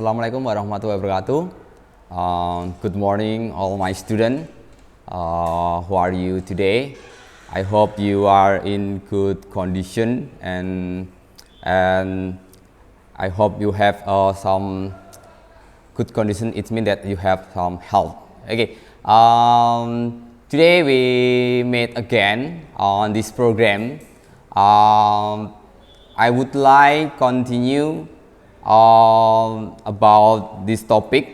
Assalamualaikum warahmatullahi wabarakatuh. Good morning, all my students. Who are you today? I hope you are in good condition and I hope you have some good condition. It means that you have some health. Okay. Today we meet again on this program. I would like continue about this topic.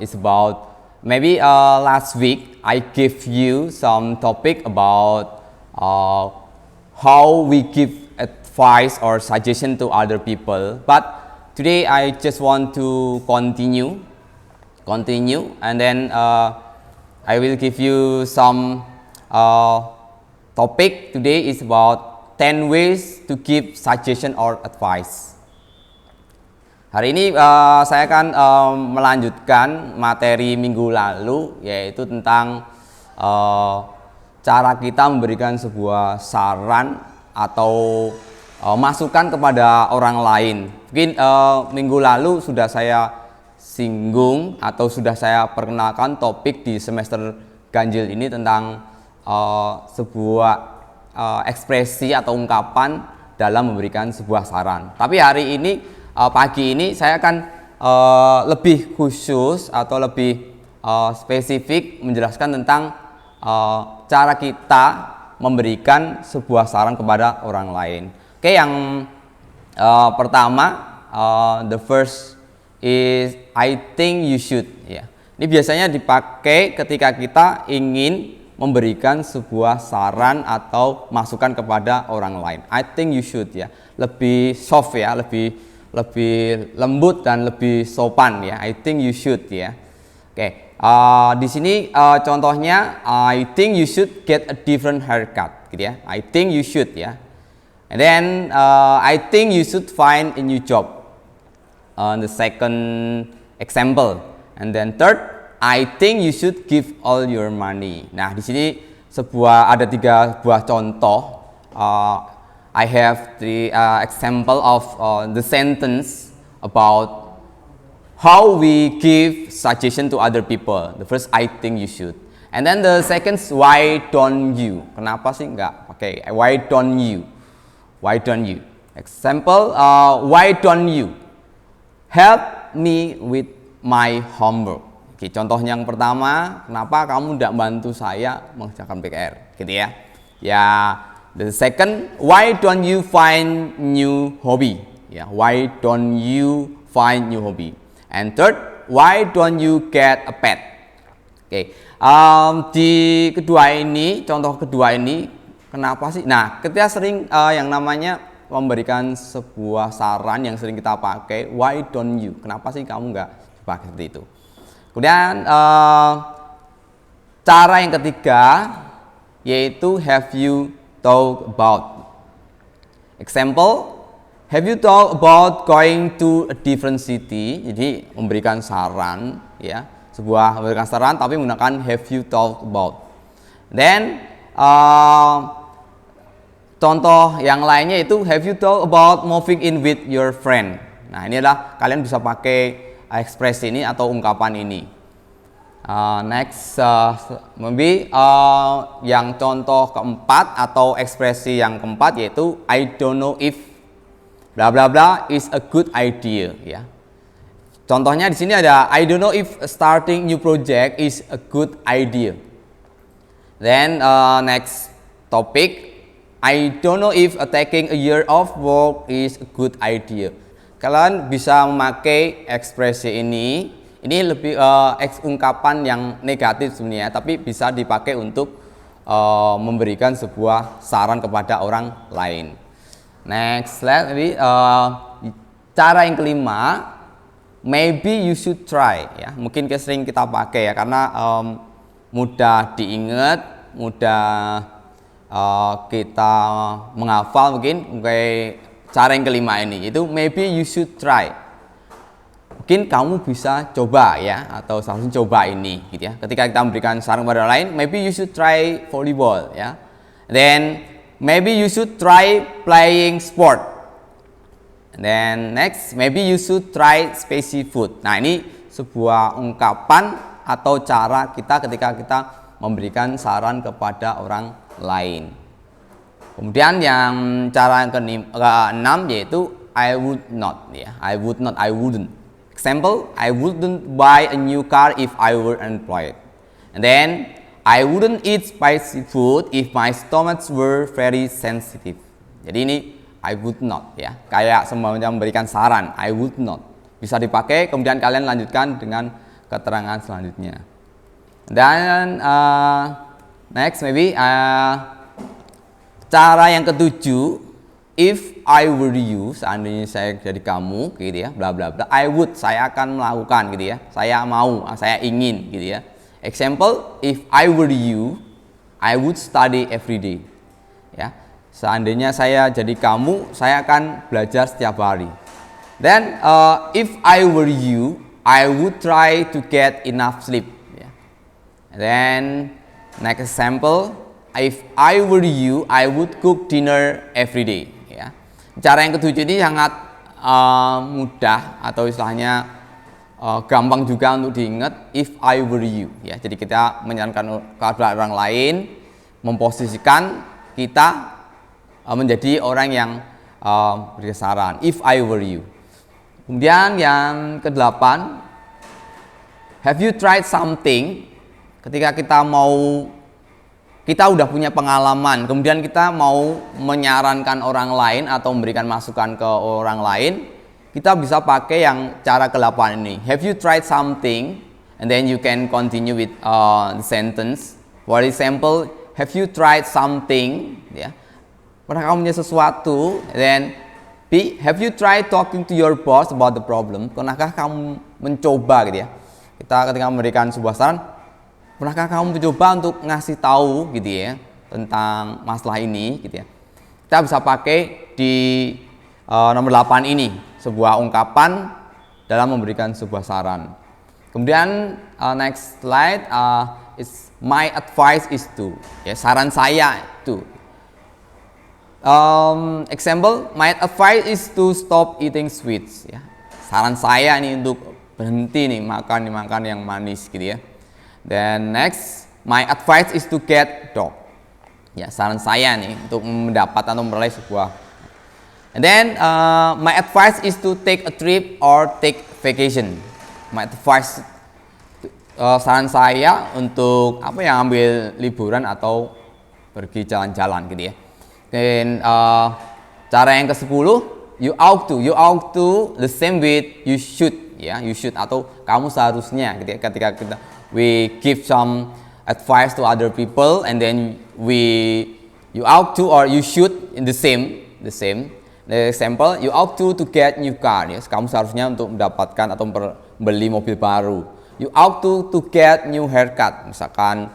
It's about maybe last week I give you some topic about how we give advice or suggestion to other people, but today I just want to continue and then I will give you some topic. Today is about 10 ways to give suggestion or advice. Hari ini saya akan melanjutkan materi minggu lalu, yaitu tentang cara kita memberikan sebuah saran atau masukan kepada orang lain. Mungkin minggu lalu sudah saya singgung atau sudah saya perkenalkan topik di semester ganjil ini tentang sebuah ekspresi atau ungkapan dalam memberikan sebuah saran. Tapi hari ini pagi ini saya akan lebih khusus atau lebih spesifik menjelaskan tentang cara kita memberikan sebuah saran kepada orang lain. Oke, yang pertama, the first is I think you should. Ya, ini biasanya dipakai ketika kita ingin memberikan sebuah saran atau masukan kepada orang lain. I think you should, ya, lebih soft, ya, lebih lembut dan lebih sopan, ya. I think you should, ya. Oke, di sini contohnya I think you should get a different haircut, gitu, ya. I think you should, ya. And then I think you should find a new job. The second example. And then third, I think you should give all your money. Nah, di sini ada tiga buah contoh. I have the example of the sentence about how we give suggestion to other people. The first, I think you should. And then the second, why don't you? Kenapa sih nggak pakai why don't you? Why don't you? Example, why don't you help me with my homework? Oke, contoh yang pertama, kenapa kamu tidak bantu saya mengerjakan PR, gitu ya? Ya. The second, why don't you find new hobby? Yeah, why don't you find new hobby? And third, why don't you get a pet? Oke, di contoh kedua ini, kenapa sih? Nah, kita sering yang namanya memberikan sebuah saran yang sering kita pakai, why don't you? Kenapa sih kamu nggak pakai seperti itu? Kemudian cara yang ketiga yaitu have you talk about. Example, have you thought about going to a different city? Jadi memberikan saran, ya, memberikan saran tapi menggunakan have you thought about. Then contoh yang lainnya itu have you thought about moving in with your friend. Nah, ini adalah kalian bisa pakai ekspresi ini atau ungkapan ini. Next, maybe yang contoh keempat atau ekspresi yang keempat yaitu I don't know if bla bla bla is a good idea, ya. Contohnya di sini ada I don't know if starting new project is a good idea. Then next topic, I don't know if taking a year off work is a good idea. Kalian bisa memakai ekspresi ini lebih ungkapan yang negatif sebenarnya, tapi bisa dipakai untuk memberikan sebuah saran kepada orang lain. Next slide, cara yang kelima, maybe you should try, ya. Mungkin sering kita pakai, ya, karena mudah diingat, mudah kita menghafal mungkin. Cara yang kelima ini itu maybe you should try. Mungkin kamu bisa coba, ya, atau seharusnya coba ini, gitu ya. Ketika kita memberikan saran kepada orang lain, maybe you should try volleyball, ya. Then maybe you should try playing sport. And then next, maybe you should try spicy food. Nah, ini sebuah ungkapan atau cara kita ketika kita memberikan saran kepada orang lain. Kemudian yang cara yang keenam yaitu I would not, ya. I would not, I wouldn't. Example, I wouldn't buy a new car if I were unemployed. And then I wouldn't eat spicy food if my stomach were very sensitive. Jadi ini I would not, ya, kayak semacam memberikan saran. I would not bisa dipakai. Kemudian kalian lanjutkan dengan keterangan selanjutnya. Dan next maybe cara yang ketujuh, if I were you, seandainya saya jadi kamu, gitu ya, bla bla bla. I would, saya akan melakukan, gitu ya. Saya mau, saya ingin, gitu ya. Example, if I were you, I would study every day. Ya. Seandainya saya jadi kamu, saya akan belajar setiap hari. Then, if I were you, I would try to get enough sleep. Ya. Then, next example, if I were you, I would cook dinner every day. Ya. Cara yang ketujuh ini sangat mudah atau istilahnya gampang juga untuk diingat. If I were you. Ya. Jadi kita menyarankan kepada orang lain, memposisikan kita menjadi orang yang beri saran. If I were you. Kemudian yang kedelapan, have you tried something? Ketika kita udah punya pengalaman, kemudian kita mau menyarankan orang lain atau memberikan masukan ke orang lain, kita bisa pakai yang cara ke-8 ini. Have you tried something? And then you can continue with the sentence. For example, have you tried something? Ya. Pernah kamu punya sesuatu? Then B, have you tried talking to your boss about the problem? Pernahkah kamu mencoba, gitu ya? Kita ketika memberikan sebuah saran, pernahkah kamu mencoba untuk ngasih tahu, gitu ya, tentang masalah ini, gitu ya? Kita bisa pakai di nomor 8 ini, sebuah ungkapan dalam memberikan sebuah saran. Kemudian next slide, is my advice is to, ya, saran saya itu. Example, my advice is to stop eating sweets. Ya. Saran saya nih untuk berhenti nih makan yang manis, gitu ya. Then next, my advice is to get dog. Ya, saran saya nih untuk mendapat atau memperoleh sebuah. And then my advice is to take a trip or take vacation. My advice, saran saya untuk apa yang ambil liburan atau pergi jalan-jalan, gitu ya. Dan cara yang ke-10, you ought to the same with you should, ya, you should atau kamu seharusnya, gitu ya. Ketika kita we give some advice to other people and then you ought to or you should in the same. The example, you ought to get new car, ya. Kamu seharusnya untuk mendapatkan atau membeli mobil baru. You ought to get new haircut. Misalkan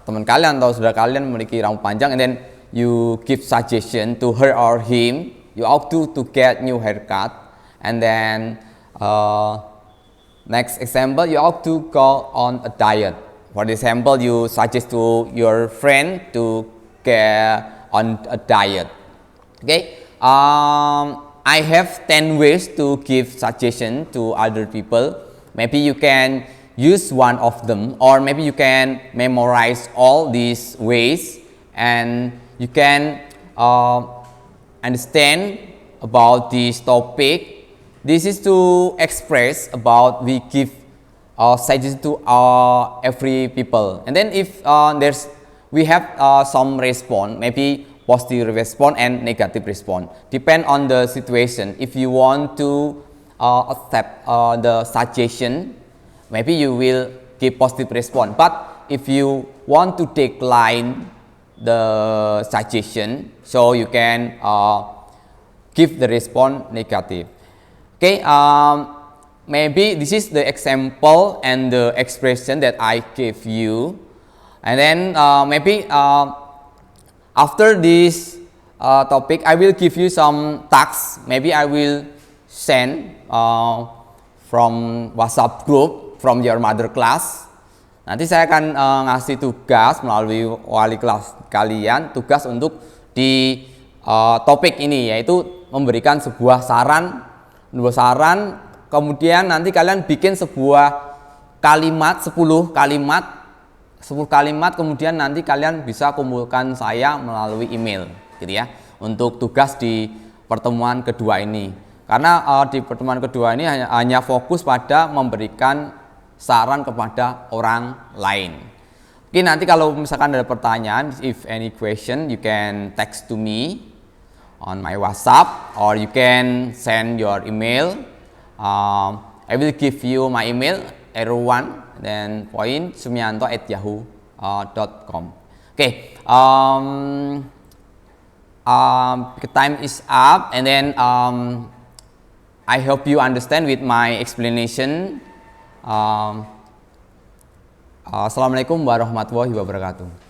teman kalian atau saudara kalian memiliki rambut panjang and then you give suggestion to her or him, you ought to get new haircut. And then next example, you ought to go on a diet. For example, you suggest to your friend to get on a diet. Okay, I have 10 ways to give suggestion to other people. Maybe you can use one of them, or maybe you can memorize all these ways and you can understand about this topic. This is to express about we give suggestions to every people. And then if we have some response, maybe positive response and negative response. Depend on the situation. If you want to accept the suggestion, maybe you will give positive response. But if you want to decline the suggestion, so you can give the response negative. Okay, maybe this is the example and the expression that I gave you, and then maybe after this topic I will give you some tasks. Maybe I will send from WhatsApp group from your mother class. Nanti saya akan ngasih tugas melalui wali kelas kalian, tugas untuk di topik ini, yaitu memberikan sebuah saran, kemudian nanti kalian bikin sebuah kalimat, 10 kalimat, kemudian nanti kalian bisa kumpulkan saya melalui email gitu ya, untuk tugas di pertemuan kedua ini. Karena di pertemuan kedua ini hanya fokus pada memberikan saran kepada orang lain. Oke, nanti kalau misalkan ada pertanyaan, if any question, you can text to me on my WhatsApp or you can send your email. I will give you my email, erwan then point sumianto@yahoo.com. Okay, time is up, and then I hope you understand with my explanation. Assalamualaikum warahmatullahi wabarakatuh.